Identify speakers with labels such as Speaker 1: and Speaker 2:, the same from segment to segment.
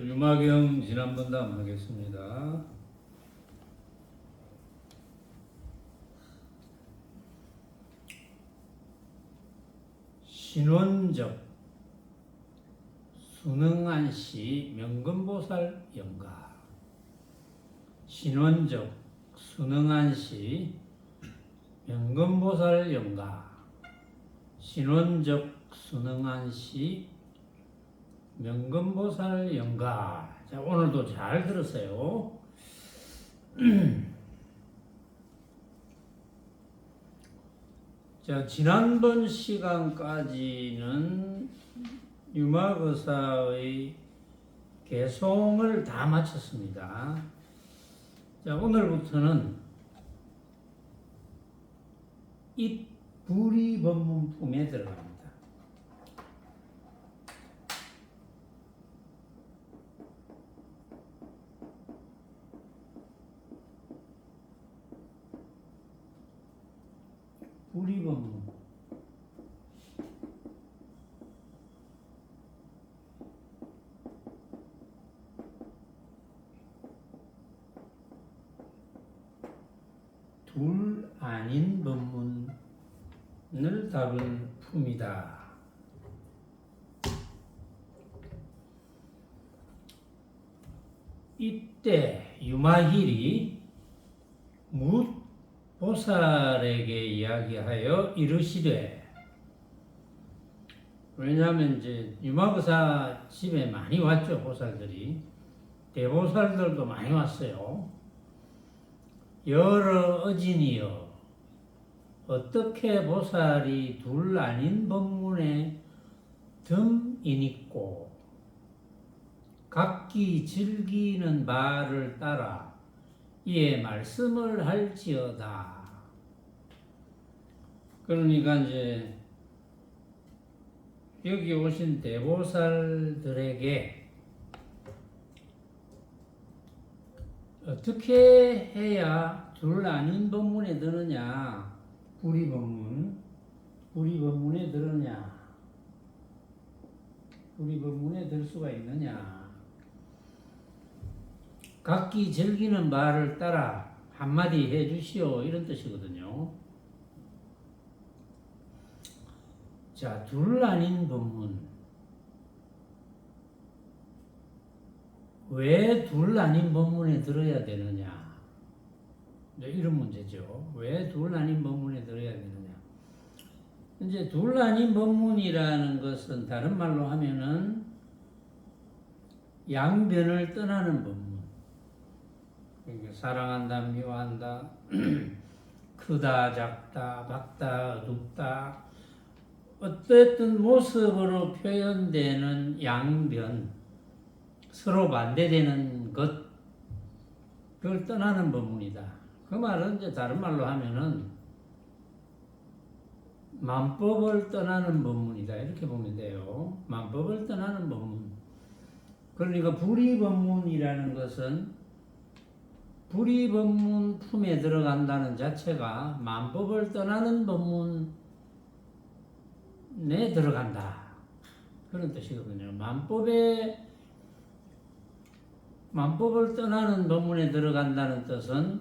Speaker 1: 유마경 지난번담 하겠습니다. 신원적 순응한시 명금보살 영가. 신원적 순응한시 명금보살 영가. 신원적 순응한시 명금보살 영가. 자, 오늘도 잘 들으세요. 자, 지난번 시간까지는 유마거사의 개송을 다 마쳤습니다. 자, 오늘부터는 입부리법문품에 들어갑니다. 부리법문. 둘 아닌 법문을 다룬 품이다. 이때 유마힐이 묻 보살에게 이야기하여 이르시되, 왜냐하면 이제 유마거사 집에 많이 왔죠. 보살들이. 대보살들도 많이 왔어요. 여러 어진이여, 어떻게 보살이 둘 아닌 법문에 듬이니꼬 각기 즐기는 바를 따라 이에 말씀을 할지어다. 그러니까 이제 여기 오신 대보살들에게 어떻게 해야 둘 아닌 법문에 드느냐, 부리법문에 드느냐, 부리법문에 들 수가 있느냐. 각기 즐기는 말을 따라 한마디 해주시오, 이런 뜻이거든요. 자, 둘 아닌 법문. 왜 둘 아닌 법문에 들어야 되느냐? 이런 문제죠. 왜 둘 아닌 법문에 들어야 되느냐? 이제 둘 아닌 법문이라는 것은 다른 말로 하면은 양변을 떠나는 법문. 그러니까 사랑한다, 미워한다, 크다, 작다, 밝다, 어둡다, 어쨌든 모습으로 표현되는 양변, 서로 반대되는 것, 그걸 떠나는 법문이다. 그 말은 이제 다른 말로 하면은 만법을 떠나는 법문이다, 이렇게 보면 돼요. 만법을 떠나는 법문. 그러니까 부리법문이라는 것은 부리법문 품에 들어간다는 자체가 만법을 떠나는 법문에 들어간다, 그런 뜻이거든요. 만법을 떠나는 법문에 들어간다는 뜻은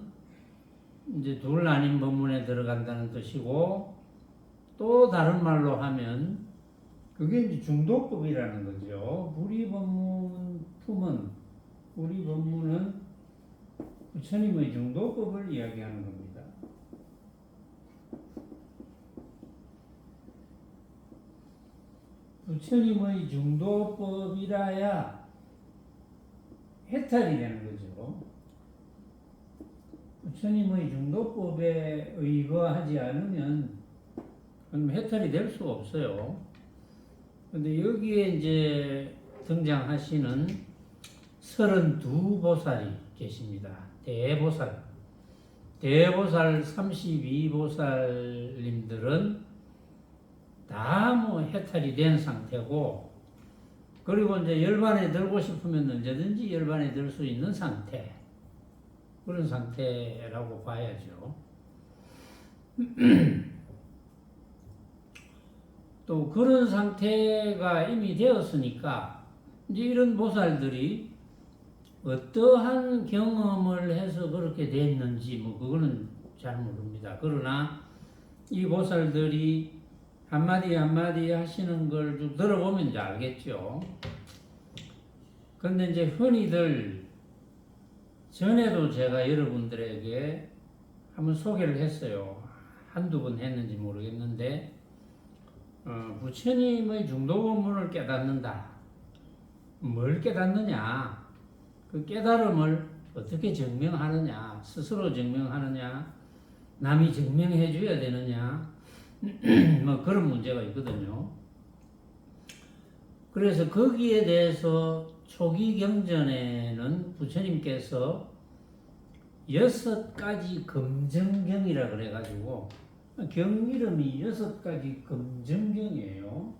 Speaker 1: 이제 둘 아닌 법문에 들어간다는 뜻이고, 또 다른 말로 하면 그게 이제 중도법이라는 거죠. 부리법문은 부처님의 중도법을 이야기하는 겁니다. 부처님의 중도법이라야 해탈이 되는 거죠. 부처님의 중도법에 의거하지 않으면 그럼 해탈이 될 수가 없어요. 근데 여기에 이제 등장하시는 32보살이 계십니다. 대보살 32보살님들은 다 뭐 해탈이 된 상태고, 그리고 이제 열반에 들고 싶으면 언제든지 열반에 들 수 있는 상태, 그런 상태라고 봐야죠. 또 그런 상태가 이미 되었으니까 이제 이런 보살들이 어떠한 경험을 해서 그렇게 됐는지 뭐 그거는 잘 모릅니다. 그러나 이 보살들이 한마디 한마디 하시는 걸 좀 들어보면 이제 알겠죠. 근데 이제 흔히들 전에도 제가 여러분들에게 한번 소개를 했어요. 한두 번 했는지 모르겠는데 부처님의 중도본문을 깨닫는다. 뭘 깨닫느냐? 그 깨달음을 어떻게 증명하느냐? 스스로 증명하느냐? 남이 증명해 줘야 되느냐? 뭐 그런 문제가 있거든요. 그래서 거기에 대해서 초기 경전에는 부처님께서 6가지 금정경이라 그래가지고 경 이름이 6가지 금정경이에요.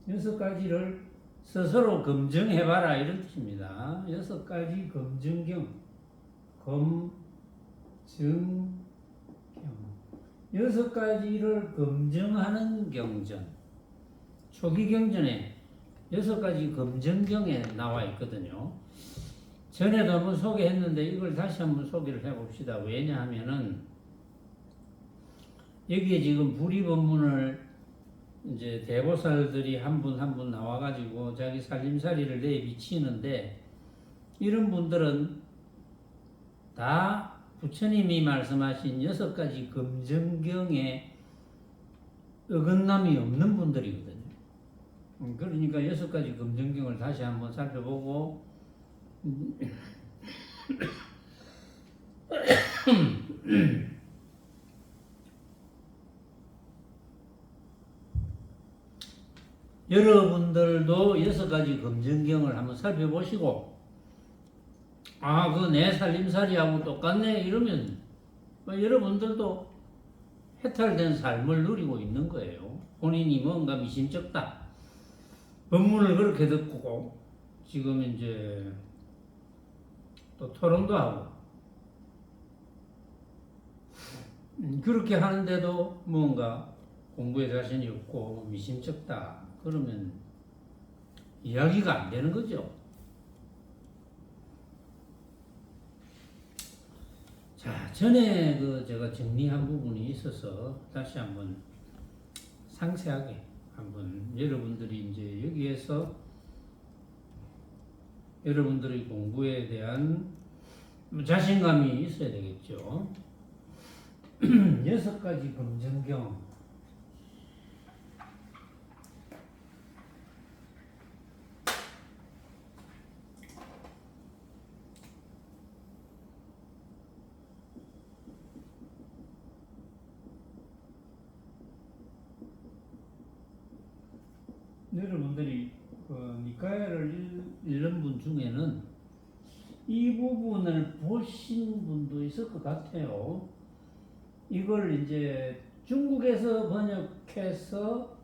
Speaker 1: 6가지를 스스로 검증해봐라 이런 뜻입니다. 6가지 검증경, 검증경, 6가지를 검증하는 경전. 초기 경전에 6가지 검증경에 나와 있거든요. 전에도 한번 소개했는데 이걸 다시 한번 소개를 해봅시다. 왜냐하면은 여기에 지금 불의법문을 이제 대보살들이 한 분 한 분 나와가지고 자기 살림살이를 내비치는데 이런 분들은 다 부처님이 말씀하신 6가지 검증경에 어긋남이 없는 분들이거든요. 그러니까 6가지 검증경을 다시 한번 살펴보고 여러분들도 6가지 검증경을 한번 살펴보시고 그 내 살림살이하고 똑같네 이러면 여러분들도 해탈된 삶을 누리고 있는 거예요. 본인이 뭔가 미심쩍다. 법문을 그렇게 듣고 지금 이제 또 토론도 하고 그렇게 하는데도 뭔가 공부에 자신이 없고 미심쩍다. 그러면 이야기가 안 되는 거죠. 자, 전에 제가 정리한 부분이 있어서 다시 한번 상세하게 한번 여러분들이 이제 여기에서 여러분들의 공부에 대한 자신감이 있어야 되겠죠. 6가지 검증경. 여러분들이 니카야를 읽는 분 중에는 이 부분을 보신 분도 있을 것 같아요. 이걸 이제 중국에서 번역해서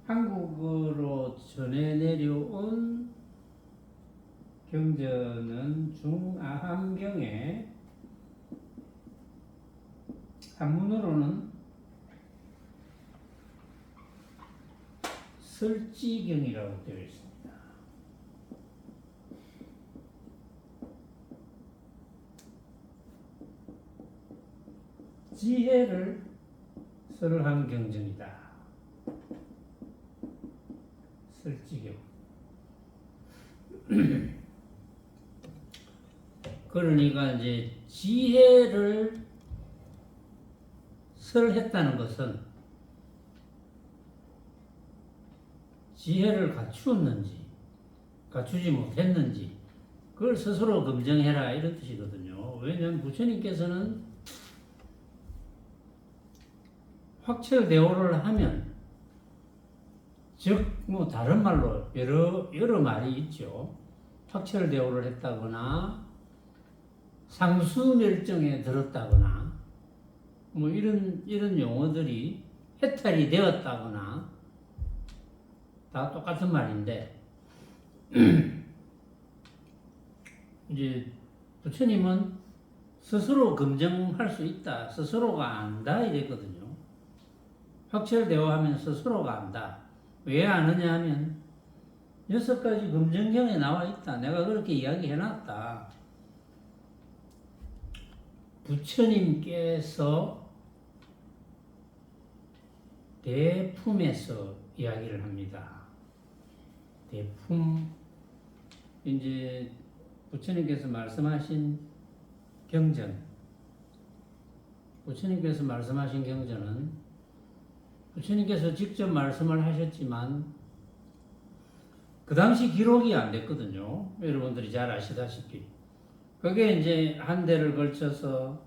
Speaker 1: 한국어로 전해 내려온 경전은 중아함경에 한문으로는 설지경이라고 되어 있습니다. 지혜를 설한 경전이다. 설지경. 그러니까 이제 지혜를 설했다는 것은 지혜를 갖추었는지 갖추지 못했는지 그걸 스스로 검증해라 이런 뜻이거든요. 왜냐하면 부처님께서는 확철대오를 하면 즉 뭐 다른 말로 여러 말이 있죠. 확철대오를 했다거나 상수멸정에 들었다거나 뭐 이런 용어들이 해탈이 되었다거나 다 똑같은 말인데 이제 부처님은 스스로 검증할 수 있다, 스스로가 안다 이랬거든요. 확철되어 하면서 서로가 안다. 왜 아느냐 하면 6가지 금정경에 나와 있다. 내가 그렇게 이야기해놨다. 부처님께서 대품에서 이야기를 합니다. 대품, 이제 부처님께서 말씀하신 경전, 부처님께서 말씀하신 경전은 부처님께서 직접 말씀을 하셨지만 그 당시 기록이 안 됐거든요. 여러분들이 잘 아시다시피. 그게 이제 한 대를 걸쳐서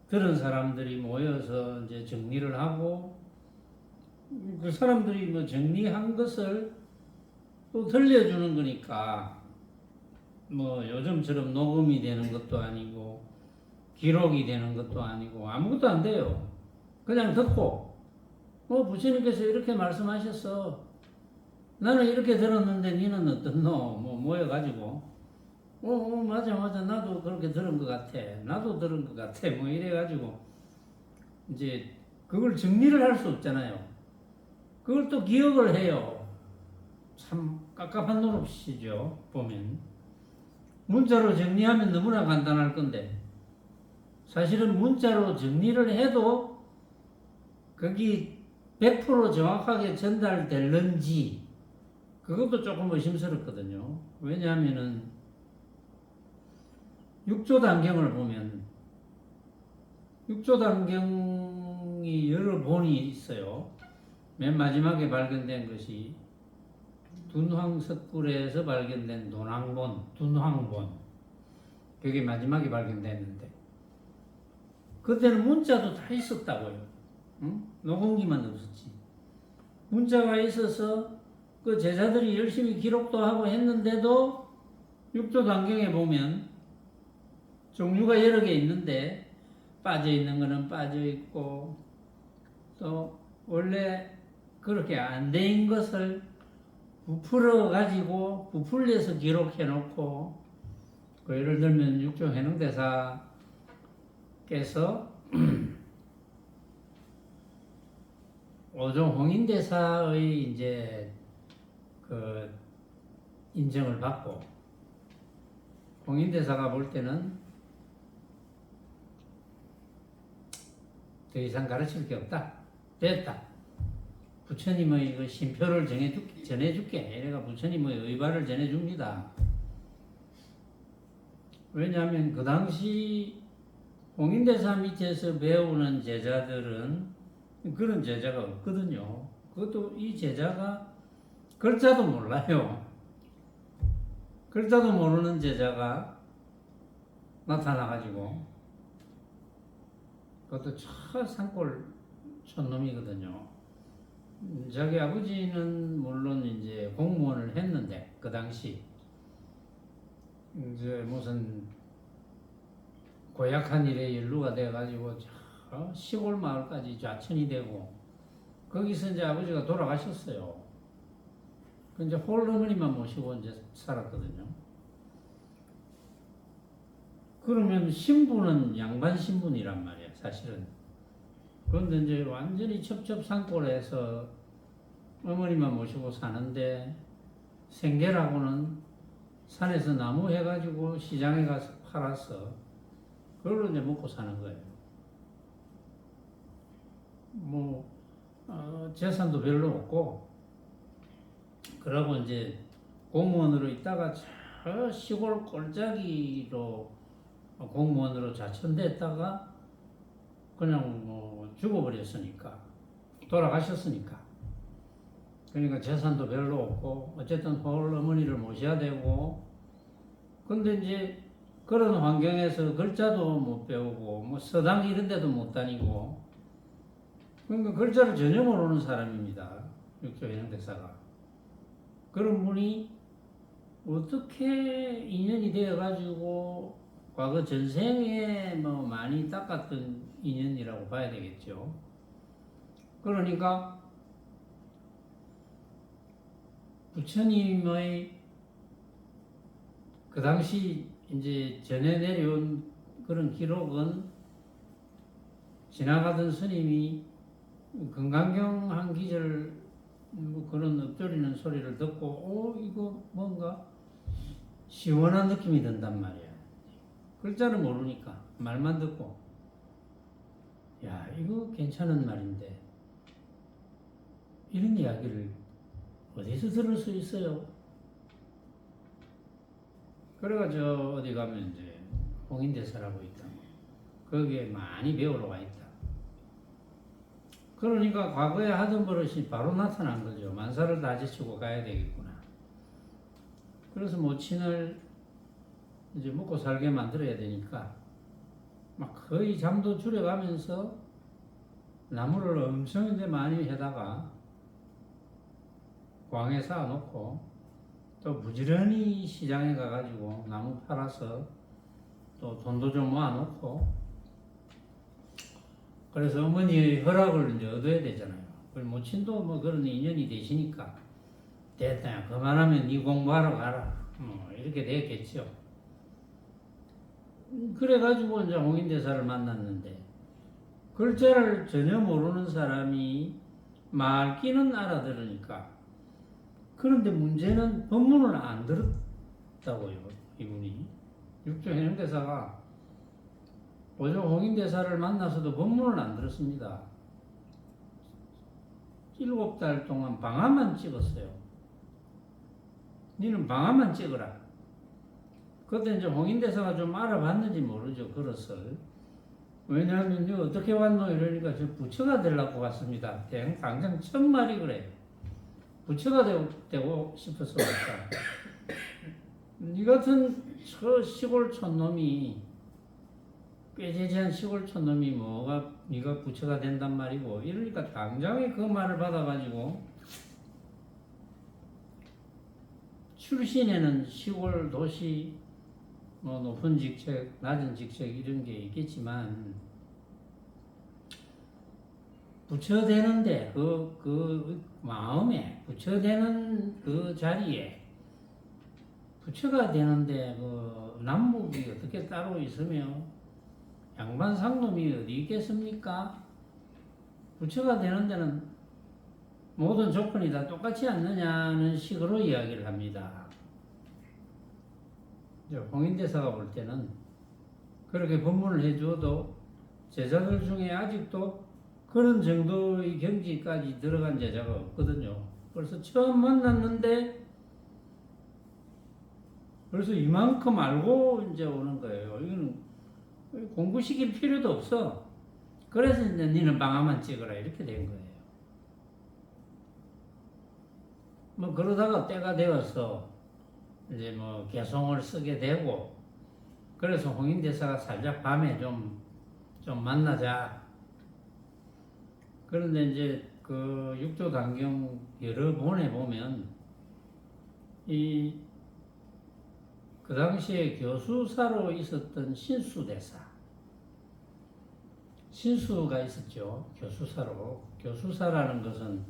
Speaker 1: 들은 사람들이 모여서 이제 정리를 하고 그 사람들이 뭐 정리한 것을 또 들려주는 거니까 뭐 요즘처럼 녹음이 되는 것도 아니고 기록이 되는 것도 아니고 아무것도 안 돼요. 그냥 듣고 부처님께서 이렇게 말씀하셨어. 나는 이렇게 들었는데 니는 어떻노? 모여가지고 맞아 나도 그렇게 들은 것 같아. 나도 들은 것 같아. 이래가지고 이제 그걸 정리를 할 수 없잖아요. 그걸 또 기억을 해요. 참 깝깝한 노릇이죠. 보면 문자로 정리하면 너무나 간단할 건데 사실은 문자로 정리를 해도 거기 100% 정확하게 전달될는지 그것도 조금 의심스럽거든요. 왜냐하면은 육조단경을 보면 육조단경이 여러 본이 있어요. 맨 마지막에 발견된 것이 둔황석굴에서 발견된 논황본, 둔황본. 그게 마지막에 발견됐는데 그때는 문자도 다 있었다고요. 응? 녹음기만 없었지. 문자가 있어서 그 제자들이 열심히 기록도 하고 했는데도 육조단경에 보면 종류가 여러 개 있는데 빠져 있는 거는 빠져 있고 또 원래 그렇게 안 된 것을 부풀어 가지고 부풀려서 기록해 놓고 그 예를 들면 육조 해능대사께서 오종 홍인대사의 이제 그 인정을 받고 홍인대사가 볼 때는 더 이상 가르칠 게 없다. 됐다. 부처님의 그 신표를 전해줄게. 내가 부처님의 의발을 전해줍니다. 왜냐하면 그 당시 홍인대사 밑에서 배우는 제자들은 그런 제자가 없거든요. 그것도 이 제자가 글자도 몰라요. 글자도 모르는 제자가 나타나가지고 그것도 산골 촌놈이거든요. 자기 아버지는 물론 이제 공무원을 했는데 그 당시 이제 무슨 고약한 일에 연루가 돼가지고 시골 마을까지 좌천이 되고 거기서 이제 아버지가 돌아가셨어요. 그 이제 홀어머니만 모시고 이제 살았거든요. 그러면 신부는 양반 신분이란 말이야, 사실은. 그런데 이제 완전히 첩첩산골에서 어머니만 모시고 사는데 생계라고는 산에서 나무 해가지고 시장에 가서 팔아서 그걸로 이제 먹고 사는 거예요. 재산도 별로 없고 그러고 이제 공무원으로 있다가 저 시골 꼴짜기로 공무원으로 자천됐다가 그냥 죽어버렸으니까 돌아가셨으니까 그러니까 재산도 별로 없고 어쨌든 홀 어머니를 모셔야 되고 근데 이제 그런 환경에서 글자도 못 배우고 서당 이런 데도 못 다니고 그러니까 글자를 전혀 모르는 사람입니다. 육조현행대사가. 그런 분이 어떻게 인연이 되어가지고 과거 전생에 많이 닦았던 인연이라고 봐야 되겠죠. 그러니까 부처님의 그 당시 이제 전해 내려온 그런 기록은 지나가던 스님이 금강경 한 기절 뭐 그런 엎드리는 소리를 듣고 이거 뭔가 시원한 느낌이 든단 말이야. 글자는 모르니까 말만 듣고 야 이거 괜찮은 말인데 이런 이야기를 어디서 들을 수 있어요? 그래가지고 어디 가면 이제 홍인대사라고 있다. 거기에 많이 배우러 와 있다. 그러니까 과거에 하던 버릇이 바로 나타난 거죠. 만사를 다 제치고 가야 되겠구나. 그래서 모친을 이제 먹고 살게 만들어야 되니까 막 거의 잠도 줄여가면서 나무를 엄청 이제 많이 해다가 광에 쌓아놓고 또 부지런히 시장에 가가지고 나무 팔아서 또 돈도 좀 모아놓고 그래서 어머니의 허락을 이제 얻어야 되잖아요. 모친도 뭐 그런 인연이 되시니까 됐다. 그만하면 네 공부하러 가라. 이렇게 되겠죠. 그래가지고 이제 홍인대사를 만났는데 글자를 전혀 모르는 사람이 말귀는 알아들으니까 그런데 문제는 법문을 안 들었다고요. 이분이 육조해령대사가 오종 홍인대사를 만나서도 법문을 안 들었습니다. 7달 동안 방아만 찍었어요. 니는 방아만 찍어라. 그때 이제 홍인대사가 좀 알아봤는지 모르죠. 그것을. 왜냐하면 어떻게 왔노 이러니까 저 부처가 되려고 왔습니다. 당장 첫 말이 그래요. 부처가 되고 싶어서 왔다. 니 같은 저 시골 촌놈이 꾀재재한 시골 촌놈이 뭐가 네가 부처가 된단 말이고 이러니까 당장에 그 말을 받아가지고 출신에는 시골 도시 뭐 높은 직책 낮은 직책 이런 게 있겠지만 부처 되는데 그 마음에 부처 되는 그 자리에 부처가 되는데 그 남북이 어떻게 따로 있으며 양반 상놈이 어디 있겠습니까? 부처가 되는 데는 모든 조건이 다 똑같지 않느냐는 식으로 이야기를 합니다. 홍인대사가 볼 때는 그렇게 법문을 해줘도 제자들 중에 아직도 그런 정도의 경지까지 들어간 제자가 없거든요. 그래서 처음 만났는데 그래서 이만큼 알고 이제 오는 거예요. 이거는 공부시킬 필요도 없어. 그래서 이제 니는 방아만 찍어라 이렇게 된 거예요. 뭐 그러다가 때가 되어서 이제 뭐 개송을 쓰게 되고 그래서 홍인대사가 살짝 밤에 좀 만나자. 그런데 이제 그 육조단경 여러 번에 보면 그 당시에 교수사로 있었던 신수가 있었죠. 교수사라는 것은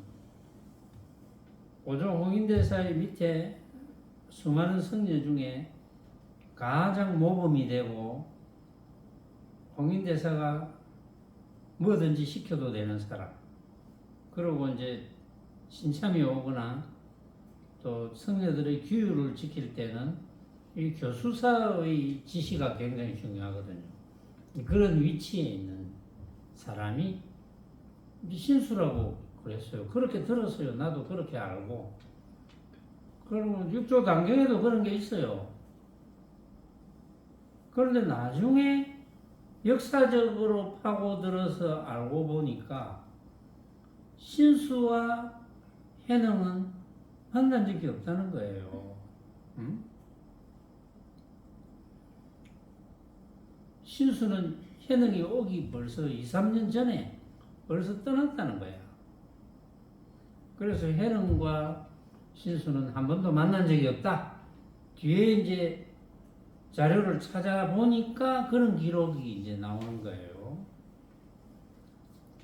Speaker 1: 오종 홍인대사의 밑에 수많은 성녀 중에 가장 모범이 되고 홍인대사가 뭐든지 시켜도 되는 사람. 그리고 이제 신참이 오거나 또 성녀들의 규율을 지킬 때는 이 교수사의 지시가 굉장히 중요하거든요. 그런 위치에 있는 사람이 신수라고 그랬어요. 그렇게 들었어요. 나도 그렇게 알고. 그러면 육조단경에도 그런 게 있어요. 그런데 나중에 역사적으로 파고들어서 알고 보니까 신수와 해능은 만난 적이 없다는 거예요. 응? 신수는 해능이 오기 벌써 2, 3년 전에 벌써 떠났다는 거야. 그래서 해능과 신수는 한 번도 만난 적이 없다. 뒤에 이제 자료를 찾아보니까 그런 기록이 이제 나오는 거예요.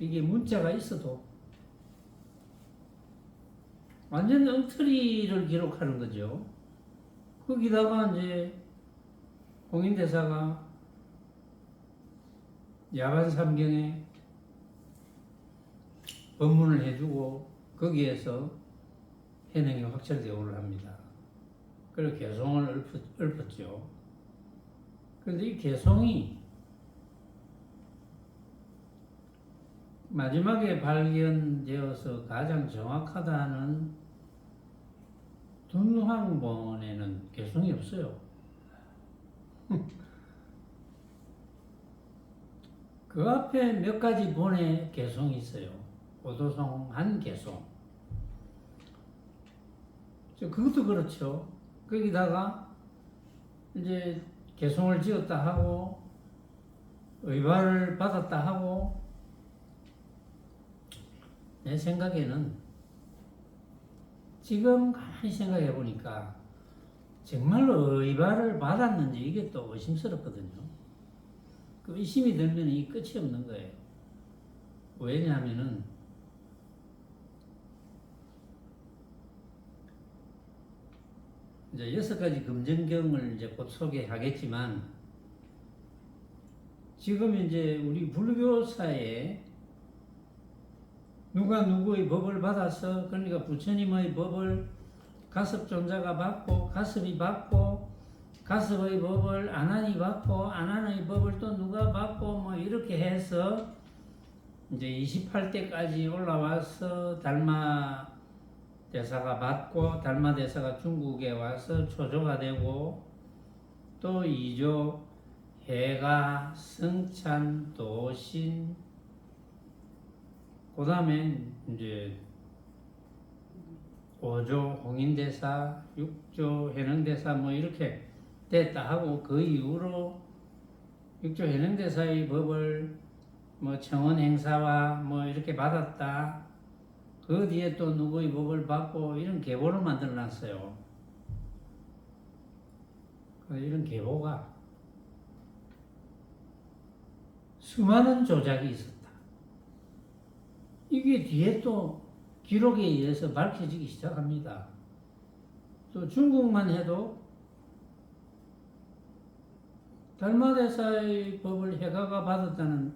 Speaker 1: 이게 문자가 있어도 완전 엉터리를 기록하는 거죠. 거기다가 이제 홍인대사가 야반삼경에 법문을 해주고 거기에서 해능이 확철대오를 합니다. 그리고 개송을 읊었죠. 그런데 이 개송이 마지막에 발견되어서 가장 정확하다는 둔황본에는 개송이 없어요. 그 앞에 몇 가지 본에 개송이 있어요. 오도송 한 개송. 그것도 그렇죠. 거기다가 이제 개송을 지었다 하고 의발을 받았다 하고 내 생각에는 지금 가만히 생각해 보니까 정말로 의발을 받았는지 이게 또 의심스럽거든요. 그 의심이 들면 이 끝이 없는 거예요. 왜냐하면은 이제 6가지 금전경을 이제 곧 소개하겠지만 지금 이제 우리 불교사에 누가 누구의 법을 받아서 그러니까 부처님의 법을 가섭존자가 받고 가섭이 받고 가섭의 법을 아난이 받고 아난의 법을 또 누가 받고 뭐 이렇게 해서 이제 28대까지 올라와서 달마 대사가 받고 달마 대사가 중국에 와서 초조가 되고 또 2조 해가 성찬 도신 그 다음에 이제 5조 홍인대사 6조 해능대사 뭐 이렇게 됐다 하고 그 이후로 6조 해능대사의 법을 뭐 청원행사와 뭐 이렇게 받았다. 그 뒤에 또 누구의 법을 받고 이런 계보를 만들어 놨어요. 이런 계보가 수많은 조작이 있었다. 이게 뒤에 또 기록에 의해서 밝혀지기 시작합니다. 또 중국만 해도 달마대사의 법을 해가가 받았다는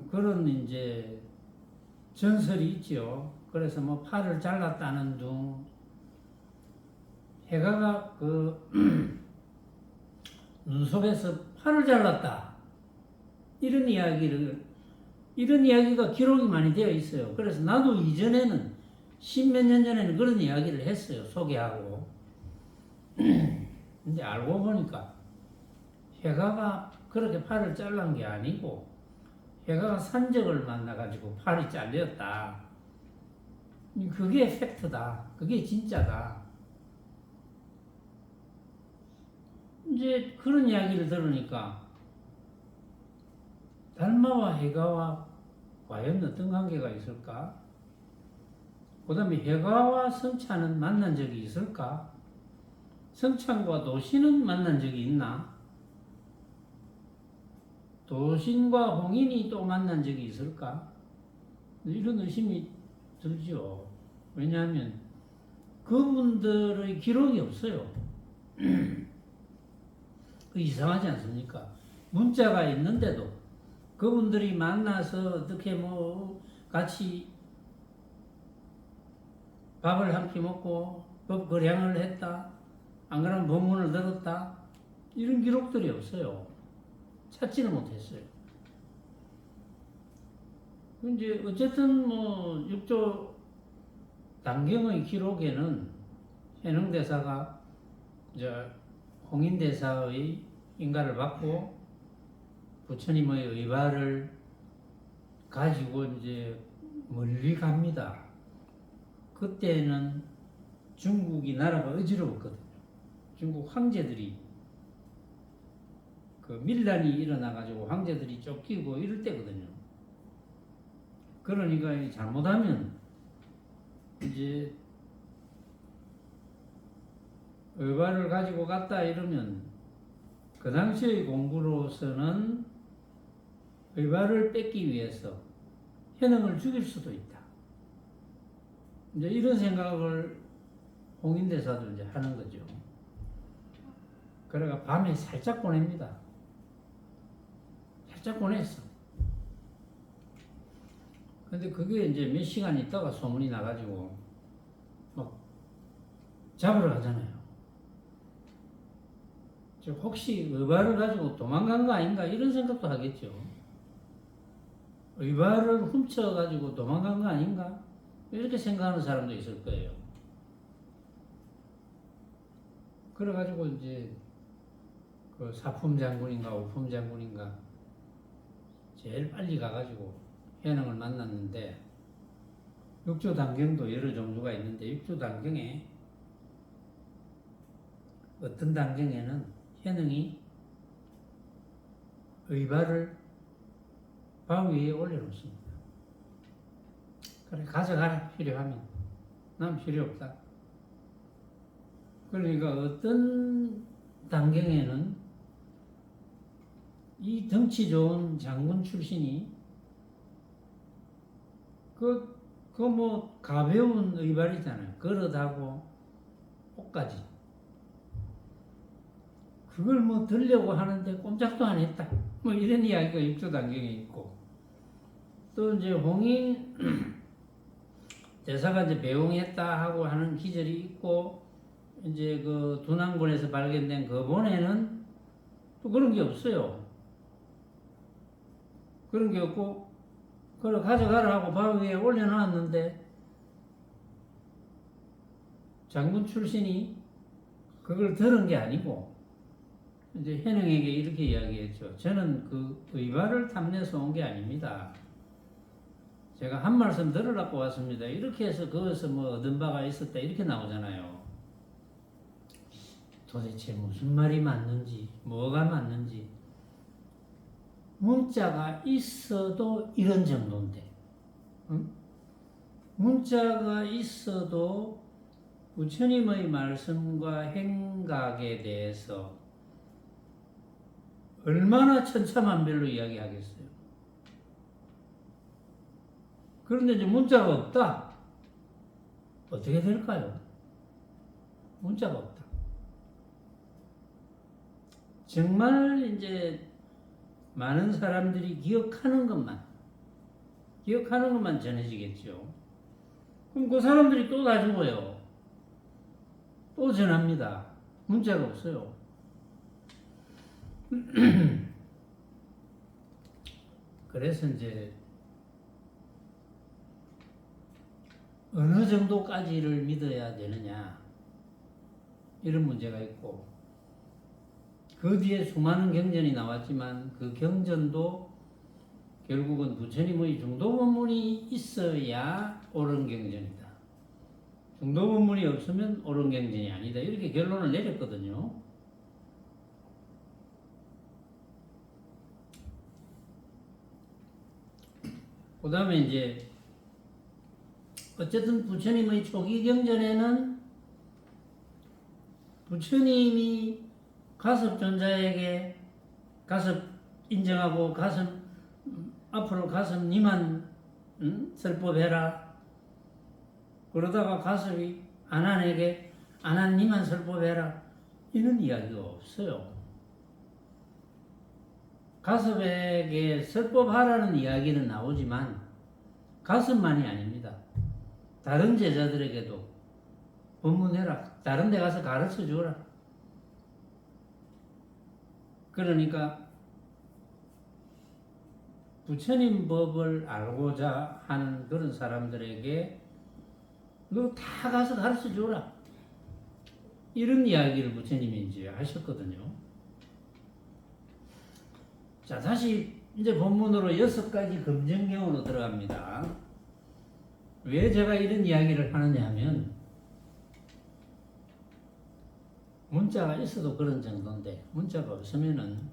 Speaker 1: 그런 이제 전설이 있죠. 그래서 뭐 팔을 잘랐다는 둥 해가가 그 눈속에서 팔을 잘랐다 이런 이야기가 기록이 많이 되어 있어요. 그래서 나도 이전에는 10몇 년 전에는 그런 이야기를 했어요. 소개하고. 근데 알고 보니까 해가가 그렇게 팔을 잘란 게 아니고 해가가 산적을 만나가지고 팔이 잘렸다. 그게 팩트다. 그게 진짜다. 이제 그런 이야기를 들으니까 달마와 해가와 과연 어떤 관계가 있을까? 그 다음에 해가와 성찬은 만난 적이 있을까? 성찬과 도신은 만난 적이 있나? 도신과 홍인이 또 만난 적이 있을까? 이런 의심이 들죠. 왜냐하면 그분들의 기록이 없어요. 이상하지 않습니까? 문자가 있는데도 그분들이 만나서 어떻게 뭐 같이 밥을 함께 먹고 법거량을 했다. 안 그러면 법문을 들었다. 이런 기록들이 없어요. 찾지를 못했어요. 이제 어쨌든 뭐 6조 당경의 기록에는 해능대사가 이제 홍인대사의 인가를 받고 부처님의 의발을 가지고 이제 멀리 갑니다. 그때는 중국이 나라가 어지러웠거든요. 중국 황제들이 그 밀란이 일어나가지고 황제들이 쫓기고 이럴 때거든요. 그러니까 잘못하면 이제 의발을 가지고 갔다 이러면 그 당시의 공부로서는 의발을 뺏기 위해서 현흥을 죽일 수도 있다. 이제 이런 생각을 홍인대사도 이제 하는 거죠. 그래가 밤에 살짝 보냅니다. 살짝 보냈어. 근데 그게 이제 몇 시간 있다가 소문이 나가지고 막 잡으러 가잖아요. 혹시 의발을 가지고 도망간 거 아닌가 이런 생각도 하겠죠. 의발을 훔쳐가지고 도망간 거 아닌가 이렇게 생각하는 사람도 있을 거예요. 그래가지고 이제 그 사품 장군인가 오품 장군인가 제일 빨리 가가지고 현흥을 만났는데 육조단경도 여러 종류가 있는데 육조단경에 어떤 단경에는 현흥이 의발을 바위 위에 올려놓습니다. 그래 가져가라 필요하면 난 필요 없다. 그러니까 어떤 단경에는 이 덩치 좋은 장군 출신이 뭐 가벼운 의발이잖아요. 걸어다고 옷까지. 그걸 뭐 들려고 하는데 꼼짝도 안 했다. 뭐 이런 이야기가 육조단경에 있고. 또 이제 홍인 대사가 이제 배웅했다 하고 하는 기절이 있고, 이제 그 두남군에서 발견된 그 본에는 또 그런 게 없어요. 그런 게 없고, 그걸 가져가라 하고 바위 위에 올려놨는데, 장군 출신이 그걸 들은 게 아니고, 이제 현흥에게 이렇게 이야기했죠. 저는 그 의발을 탐내서 온 게 아닙니다. 제가 한 말씀 들으려고 왔습니다. 이렇게 해서 거기서 뭐 얻은 바가 있었다 이렇게 나오잖아요. 도대체 무슨 말이 맞는지 뭐가 맞는지 문자가 있어도 이런 정도인데 응? 문자가 있어도 부처님의 말씀과 행각에 대해서 얼마나 천차만별로 이야기하겠어요. 그런데 이제 문자가 없다. 어떻게 될까요? 문자가 없다. 정말 이제 많은 사람들이 기억하는 것만 전해지겠죠. 그럼 그 사람들이 또 다 죽어요. 또 전합니다. 문자가 없어요. 그래서 이제 어느 정도까지를 믿어야 되느냐 이런 문제가 있고 그 뒤에 수많은 경전이 나왔지만 그 경전도 결국은 부처님의 중도본문이 있어야 옳은 경전이다. 중도본문이 없으면 옳은 경전이 아니다. 이렇게 결론을 내렸거든요. 그 다음에 이제 어쨌든 부처님의 초기 경전에는 부처님이 가섭존자에게 가섭 인정하고 앞으로 가섭 니만 설법해라. 그러다가 가섭이 안한에게 안한 니만 설법해라. 이런 이야기가 없어요. 가섭에게 설법하라는 이야기는 나오지만 가섭만이 아닙니다. 다른 제자들에게도 법문해라. 다른 데 가서 가르쳐 주라. 그러니까 부처님 법을 알고자 하는 그런 사람들에게 너 다 가서 가르쳐 주라. 이런 이야기를 부처님이 이제 하셨거든요. 자, 다시 이제 본문으로 6가지 검증경으로 들어갑니다. 왜 제가 이런 이야기를 하느냐 하면 문자가 있어도 그런 정도인데 문자가 없으면은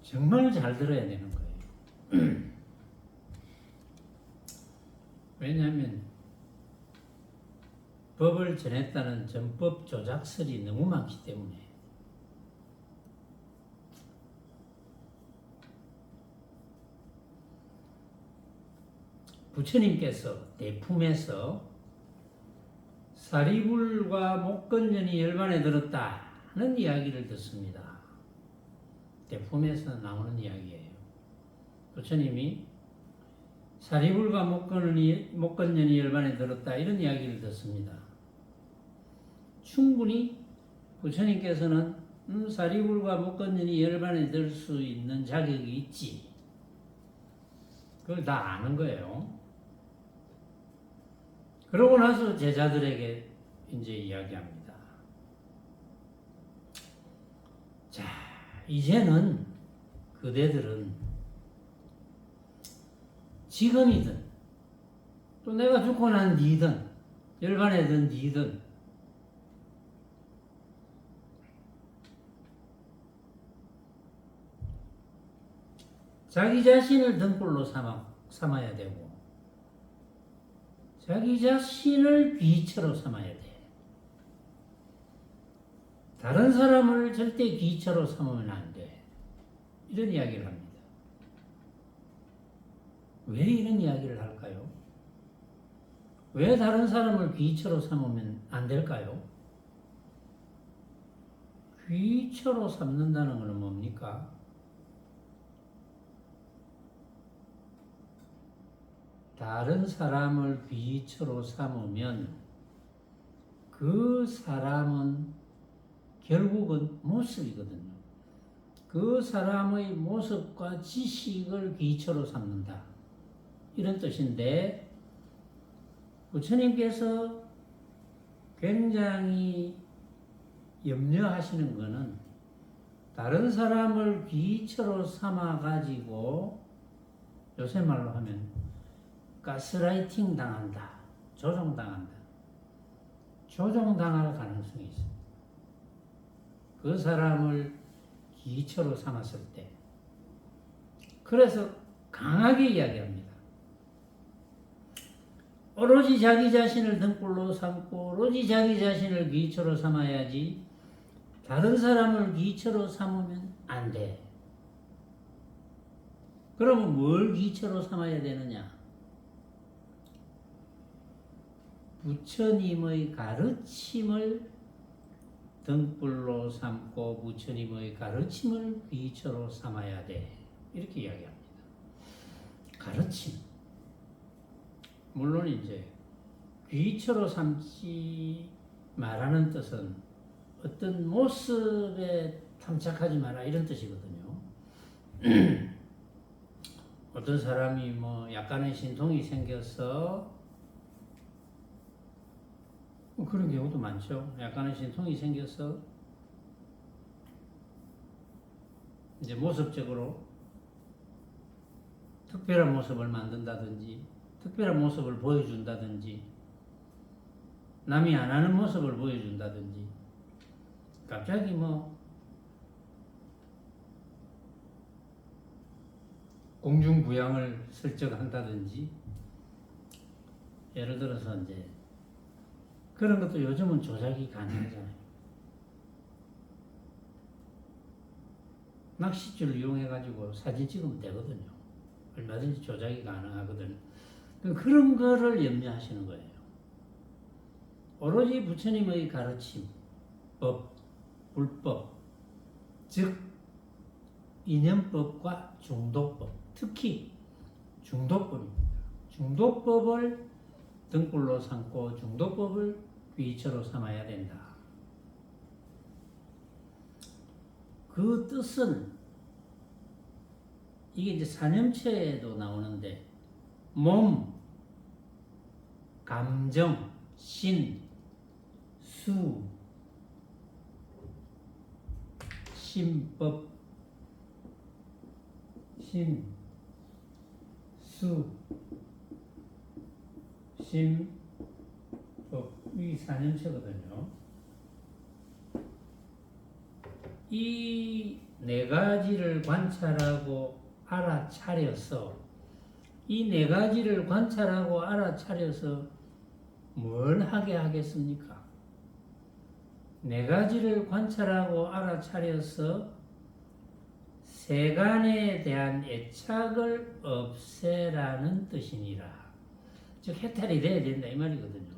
Speaker 1: 정말 잘 들어야 되는 거예요. 왜냐하면 법을 전했다는 전법 조작설이 너무 많기 때문에 부처님께서 대품에서 사리불과 목건전이 열반에 들었다는 이야기를 듣습니다. 대품에서 나오는 이야기예요. 부처님이 사리불과 목건년이 열반에 들었다 이런 이야기를 듣습니다. 충분히 부처님께서는 사리불과 목건년이 열반에 들 수 있는 자격이 있지. 그걸 다 아는 거예요. 그러고 나서 제자들에게 이제 이야기합니다. 자, 이제는 그대들은 지금이든 또 내가 죽고 난 뒤든 열반에 든 뒤든 자기 자신을 등불로 삼아야 되고 자기 자신을 귀처로 삼아야 돼. 다른 사람을 절대 귀처로 삼으면 안 돼. 이런 이야기를 합니다. 왜 이런 이야기를 할까요? 왜 다른 사람을 귀처로 삼으면 안 될까요? 귀처로 삼는다는 것은 뭡니까? 다른 사람을 귀처로 삼으면 그 사람은 결국은 모습이거든요. 그 사람의 모습과 지식을 귀처로 삼는다. 이런 뜻인데 부처님께서 굉장히 염려하시는 것은 다른 사람을 귀처로 삼아가지고 요새 말로 하면 가스라이팅 당한다. 조종당한다. 조종당할 가능성이 있습니다. 그 사람을 기초로 삼았을 때. 그래서 강하게 이야기합니다. 오로지 자기 자신을 등불로 삼고 오로지 자기 자신을 기초로 삼아야지 다른 사람을 기초로 삼으면 안 돼. 그러면 뭘 기초로 삼아야 되느냐? 부처님의 가르침을 등불로 삼고 부처님의 가르침을 귀처로 삼아야 돼. 이렇게 이야기합니다. 가르침. 물론 이제 귀처로 삼지 말라는 뜻은 어떤 모습에 탐착하지 마라 이런 뜻이거든요. 어떤 사람이 뭐 약간의 신통이 생겨서 그런 경우도 많죠. 약간의 신통이 생겨서 이제 모습적으로 특별한 모습을 만든다든지 특별한 모습을 보여준다든지 남이 안 하는 모습을 보여준다든지 갑자기 뭐 공중부양을 슬쩍 한다든지 예를 들어서 이제 그런 것도 요즘은 조작이 가능하잖아요. 낚싯줄을 이용해가지고 사진 찍으면 되거든요. 얼마든지 조작이 가능하거든. 그런 거를 염려하시는 거예요. 오로지 부처님의 가르침, 법, 불법, 즉 이념법과 중도법, 특히 중도법입니다. 중도법을 등불로 삼고 중도법을 귀처로 삼아야 된다. 그 뜻은 이게 이제 사념체에도 나오는데 몸, 감정, 신, 수, 심법, 심, 수, 심, 법, 이 사념체거든요. 이 네 가지를 관찰하고 알아차려서 이 네 가지를 관찰하고 알아차려서 뭘 하게 하겠습니까? 네 가지를 관찰하고 알아차려서 세간에 대한 애착을 없애라는 뜻이니라. 즉 해탈이 돼야 된다 이 말이거든요.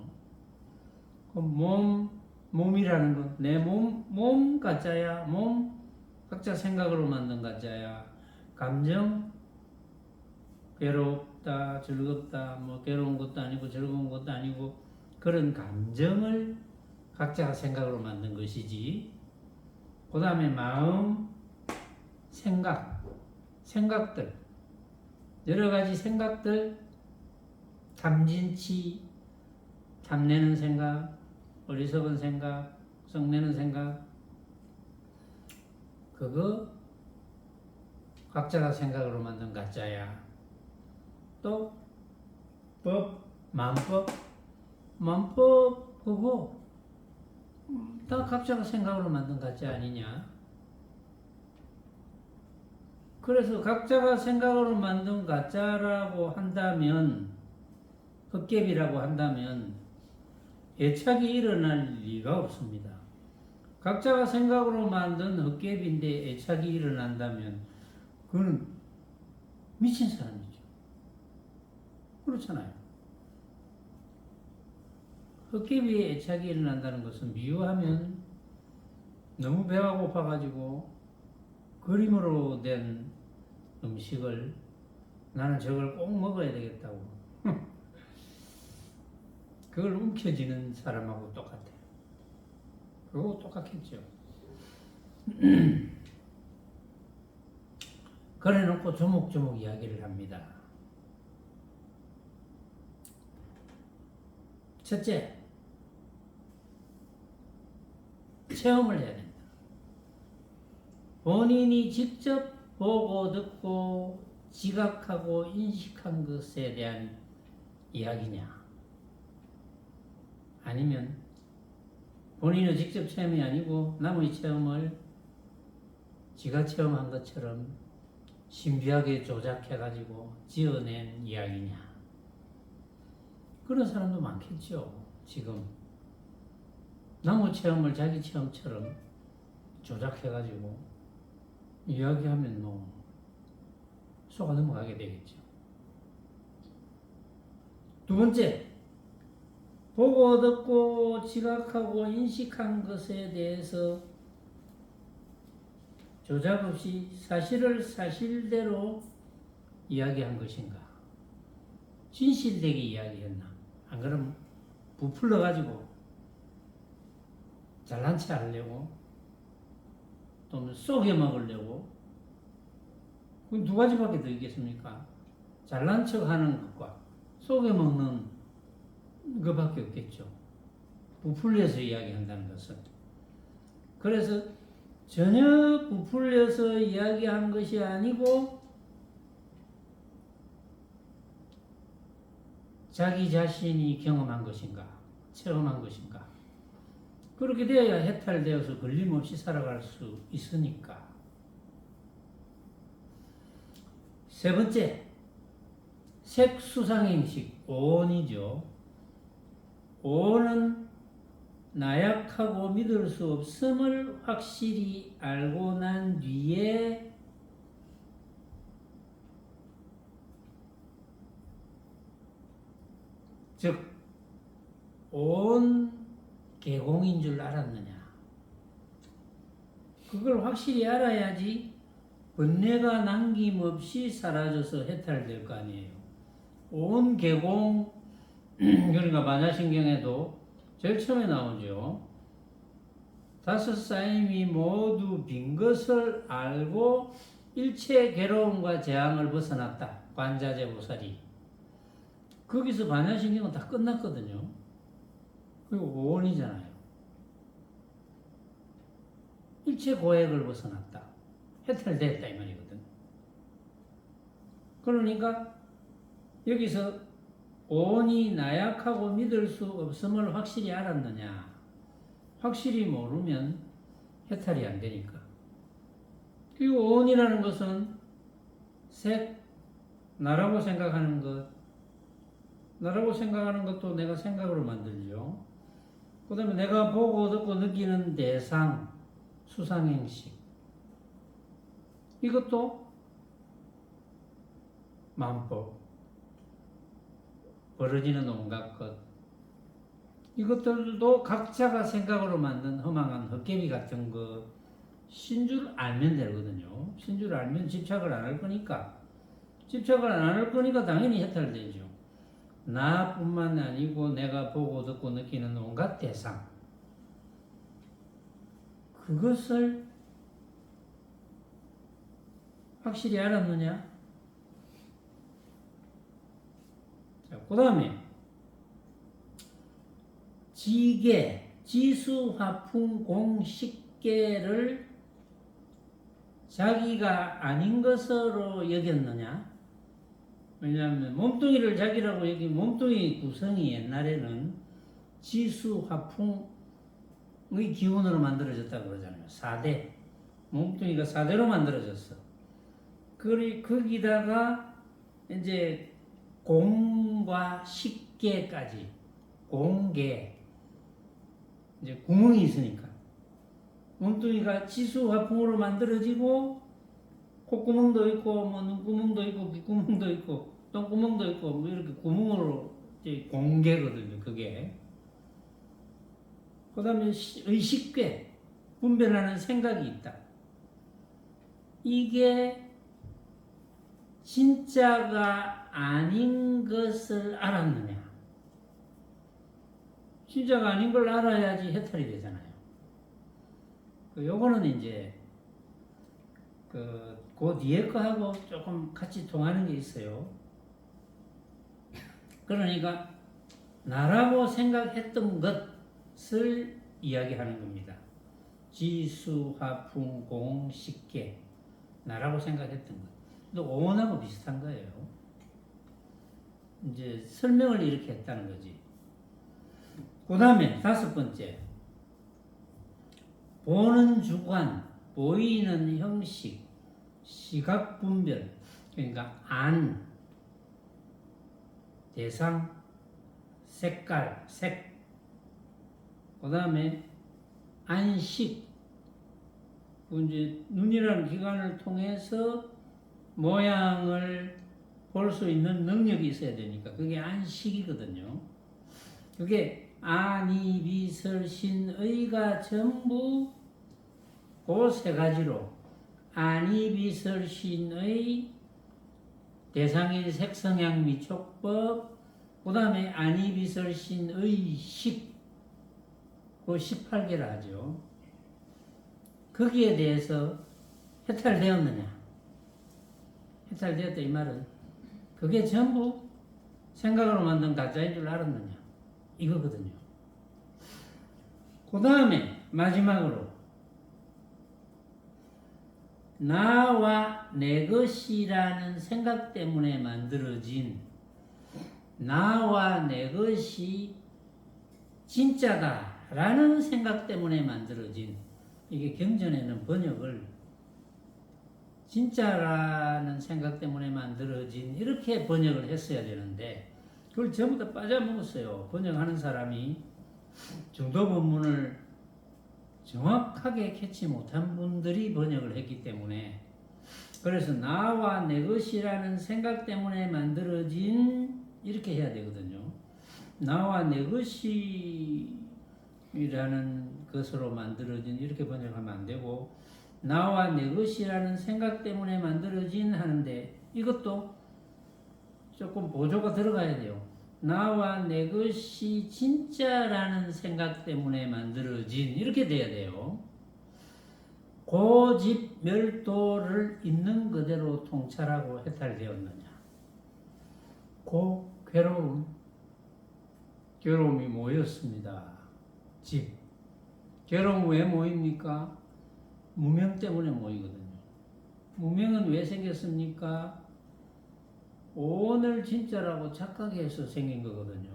Speaker 1: 몸이라는 건 내 몸 가짜야. 몸 각자 생각으로 만든 가짜야. 감정, 괴롭, 기쁘다, 즐겁다, 뭐 괴로운 것도 아니고 즐거운 것도 아니고 그런 감정을 각자가 생각으로 만든 것이지. 그 다음에 마음, 생각들, 여러 가지 생각들, 탐진치, 탐내는 생각, 어리석은 생각, 성내는 생각, 그거 각자가 생각으로 만든 가짜야. 또 마음법 그거 다 각자가 생각으로 만든 가짜 아니냐. 그래서 각자가 생각으로 만든 가짜라고 한다면, 헛개비라고 한다면 애착이 일어날 리가 없습니다. 각자가 생각으로 만든 헛개비인데 애착이 일어난다면 그건 미친 사람이죠. 그렇잖아요. 헛개비에 애착이 일어난다는 것은 비유하면 너무 배가 고파가지고 그림으로 된 음식을 나는 저걸 꼭 먹어야 되겠다고 그걸 움켜쥐는 사람하고 똑같아요. 그거 똑같겠죠. 그래놓고 조목조목 이야기를 합니다. 첫째, 체험을 해야 된다. 본인이 직접 보고 듣고 지각하고 인식한 것에 대한 이야기냐, 아니면 본인의 직접 체험이 아니고 남의 체험을 지가 체험한 것처럼 신비하게 조작해가지고 지어낸 이야기냐. 그런 사람도 많겠죠. 지금 남의 체험을 자기 체험처럼 조작해가지고 이야기하면 뭐 속아 넘어가게 되겠죠. 두 번째, 보고 듣고 지각하고 인식한 것에 대해서 조작 없이 사실을 사실대로 이야기한 것인가? 진실되게 이야기했나? 안 그러면 부풀러가지고 잘난 체 하려고 또는 속여 먹으려고. 그건 두 가지밖에 더 있겠습니까? 잘난 척 하는 것과 속여 먹는 그밖에 없겠죠. 부풀려서 이야기한다는 것은. 그래서 전혀 부풀려서 이야기한 것이 아니고 자기 자신이 경험한 것인가, 체험한 것인가. 그렇게 되어야 해탈되어서 걸림없이 살아갈 수 있으니까. 세 번째, 색수상행식, 오온이죠. 오온은 나약하고 믿을 수 없음을 확실히 알고 난 뒤에 즉 온 개공인 줄 알았느냐. 그걸 확실히 알아야지 번뇌가 남김없이 사라져서 해탈될 거 아니에요. 온 개공, 그러니까 반야신경에도 제일 처음에 나오죠. 다섯 쌓임이 모두 빈 것을 알고 일체 괴로움과 재앙을 벗어났다. 관자재 보살이. 거기서 반야신경은 다 끝났거든요. 그리고 오온이잖아요. 일체 고액을 벗어났다. 해탈됐다 이 말이거든. 그러니까 여기서 오온이 나약하고 믿을 수 없음을 확실히 알았느냐. 확실히 모르면 해탈이 안 되니까. 그리고 오온이라는 것은 색, 나라고 생각하는 것, 나라고 생각하는 것도 내가 생각으로 만들죠. 그 다음에 내가 보고 듣고 느끼는 대상, 수상행식. 이것도 마음법, 벌어지는 온갖 것. 이것들도 각자가 생각으로 만든 허망한 헛개비 같은 것인 줄 알면 되거든요. 신 줄 알면 집착을 안 할 거니까. 집착을 안 할 거니까 당연히 해탈되죠. 나뿐만 아니고 내가 보고 듣고 느끼는 온갖 대상, 그것을 확실히 알았느냐? 자, 그 다음에 지계, 지수화풍공식계를 자기가 아닌 것으로 여겼느냐? 왜냐하면 몸뚱이를 자기라고 여기 몸뚱이 구성이 옛날에는 지수화풍의 기운으로 만들어졌다고 그러잖아요. 4대. 몸뚱이가 4대로 만들어졌어. 거기다가 이제 공과 식계까지, 공계, 이제 구멍이 있으니까. 몸뚱이가 지수화풍으로 만들어지고, 콧구멍도 있고, 뭐 눈구멍도 있고, 귓구멍도 있고, 똥구멍도 있고, 뭐 이렇게 구멍으로 이제 공계거든요, 그게. 그 다음에 의식계, 분별하는 생각이 있다. 이게 진짜가 아닌 것을 알았느냐? 진짜가 아닌 걸 알아야지 해탈이 되잖아요. 요거는 이제 그 뒤에 거하고 조금 같이 통하는 게 있어요. 그러니까 나라고 생각했던 것을 이야기하는 겁니다. 지수화풍공식계, 나라고 생각했던 것. 또 오온하고 비슷한 거예요. 이제 설명을 이렇게 했다는 거지. 그 다음에 5번째, 보는 주관, 보이는 형식, 시각 분별, 그러니까 안, 대상, 색깔, 색, 그 다음에 안식, 이제 눈이라는 기관을 통해서 모양을 볼 수 있는 능력이 있어야 되니까 그게 안식이거든요. 그게 안이비설신의가 전부 그 세 가지로 안이비설신의 대상인 색성향 미촉법, 그 다음에 안이비설신의 식, 그 18개라 하죠. 거기에 대해서 해탈되었느냐? 해탈되었다 이 말은 그게 전부 생각으로 만든 가짜인 줄 알았느냐? 이거거든요. 그 다음에 마지막으로 나와 내 것이라는 생각 때문에 만들어진, 나와 내 것이 진짜다라는 생각 때문에 만들어진, 이게 경전에는 번역을 진짜라는 생각 때문에 만들어진 이렇게 번역을 했어야 되는데 그걸 전부 다 빠져먹었어요. 번역하는 사람이 정도 본문을 정확하게 캐치 못한 분들이 번역을 했기 때문에, 그래서 나와 내 것이라는 생각 때문에 만들어진 이렇게 해야 되거든요. 나와 내 것이라는 것으로 만들어진 이렇게 번역하면 안 되고 나와 내 것이라는 생각 때문에 만들어진 하는데 이것도 조금 보조가 들어가야 돼요. 나와 내 것이 진짜라는 생각 때문에 만들어진 이렇게 돼야 돼요. 고집멸도를 있는 그대로 통찰하고 해탈되었느냐. 고 괴로움이 모였습니다. 집. 괴로움 왜 모입니까? 무명 때문에 모이거든요. 무명은 왜 생겼습니까? 오늘 진짜라고 착각해서 생긴 거거든요.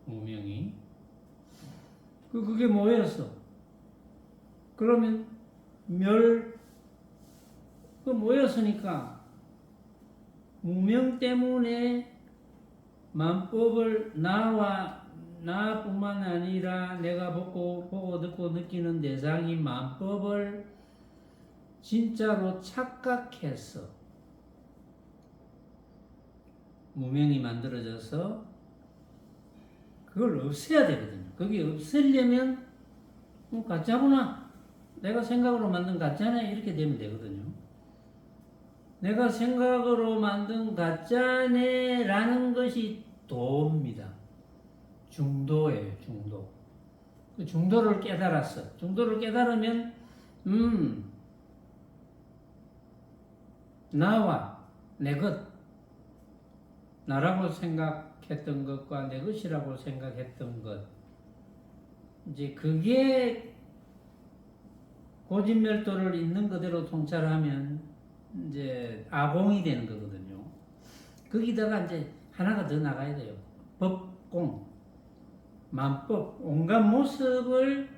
Speaker 1: 무명이. 그게 뭐였어? 그러면 뭐였으니까 무명 때문에 만법을 나뿐만 아니라 내가 보고 듣고 느끼는 대상이 만법을 진짜로 착각해서 무명이 만들어져서 그걸 없애야 되거든요. 그게 없애려면 가짜구나. 내가 생각으로 만든 가짜네. 이렇게 되면 되거든요. 내가 생각으로 만든 가짜네라는 것이 도입니다. 중도예요, 중도. 그 중도를 깨달았어. 중도를 깨달으면, 나와 내 것, 나라고 생각했던 것과 내 것이라고 생각했던 것, 이제 그게 고진멸도를 있는 그대로 통찰하면 이제 아공이 되는 거거든요. 거기다가 이제 하나가 더 나가야 돼요. 법공, 만법, 온갖 모습을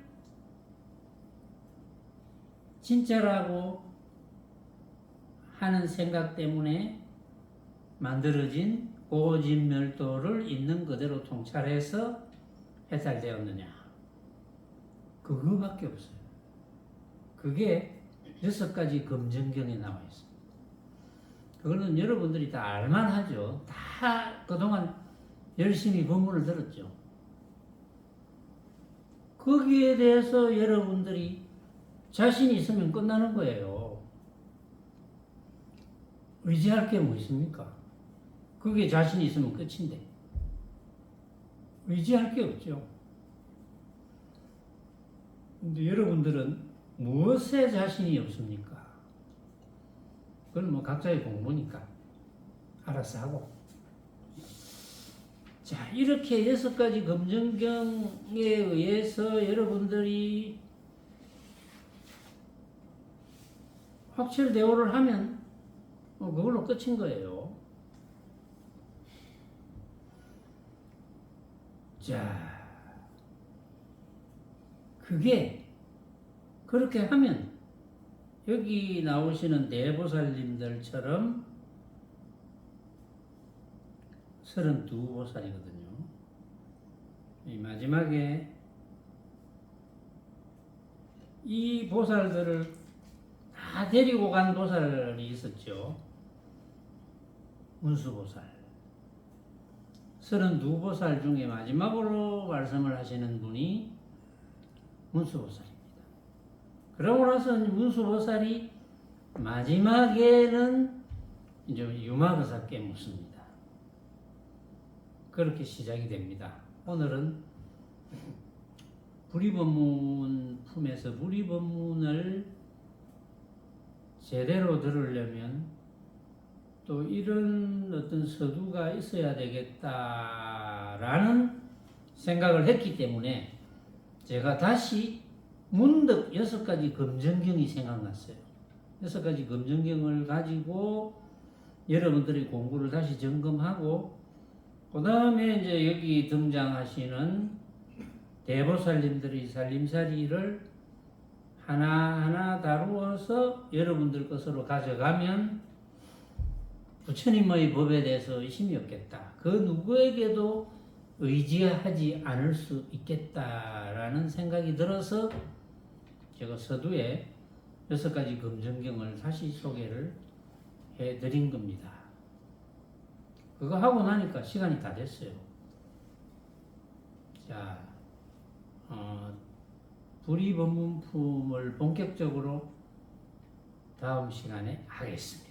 Speaker 1: 진짜라고 하는 생각 때문에 만들어진 고진멸도를 있는 그대로 통찰해서 해탈되었느냐. 그거밖에 없어요. 그게 6가지 검증경에 나와 있습니다. 그거는 여러분들이 다 알만하죠. 다 그동안 열심히 본문을 들었죠. 거기에 대해서 여러분들이 자신이 있으면 끝나는 거예요. 의지할 게 뭐 있습니까? 그게 자신이 있으면 끝인데. 의지할 게 없죠. 근데 여러분들은 무엇에 자신이 없습니까? 그건 뭐 각자의 공부니까 알아서 하고. 자, 이렇게 6가지 검증경에 의해서 여러분들이 확철대오를 하면 그걸로 끝인 거예요. 자, 그게 그렇게 하면 여기 나오시는 대보살님들처럼 32보살이거든요. 이 마지막에 이 보살들을 다 데리고 간 보살이 있었죠. 문수보살. 32보살 중에 마지막으로 말씀을 하시는 분이 문수보살입니다. 그러고 나서 문수보살이 마지막에는 이제 유마거사께 묻습니다. 그렇게 시작이 됩니다. 오늘은 불이법문 품에서 불이법문을 제대로 들으려면 또 이런 어떤 서두가 있어야 되겠다라는 생각을 했기 때문에 제가 다시 문득 6가지 검증경이 생각났어요. 6가지 검증경을 가지고 여러분들이 공부를 다시 점검하고 그 다음에 이제 여기 등장하시는 대보살님들의 살림살이를 하나하나 다루어서 여러분들 것으로 가져가면 부처님의 법에 대해서 의심이 없겠다. 그 누구에게도 의지하지 않을 수 있겠다라는 생각이 들어서 제가 서두에 6가지 검증경을 다시 소개를 해드린 겁니다. 그거 하고 나니까 시간이 다 됐어요. 자, 불이법문품을 본격적으로 다음 시간에 하겠습니다.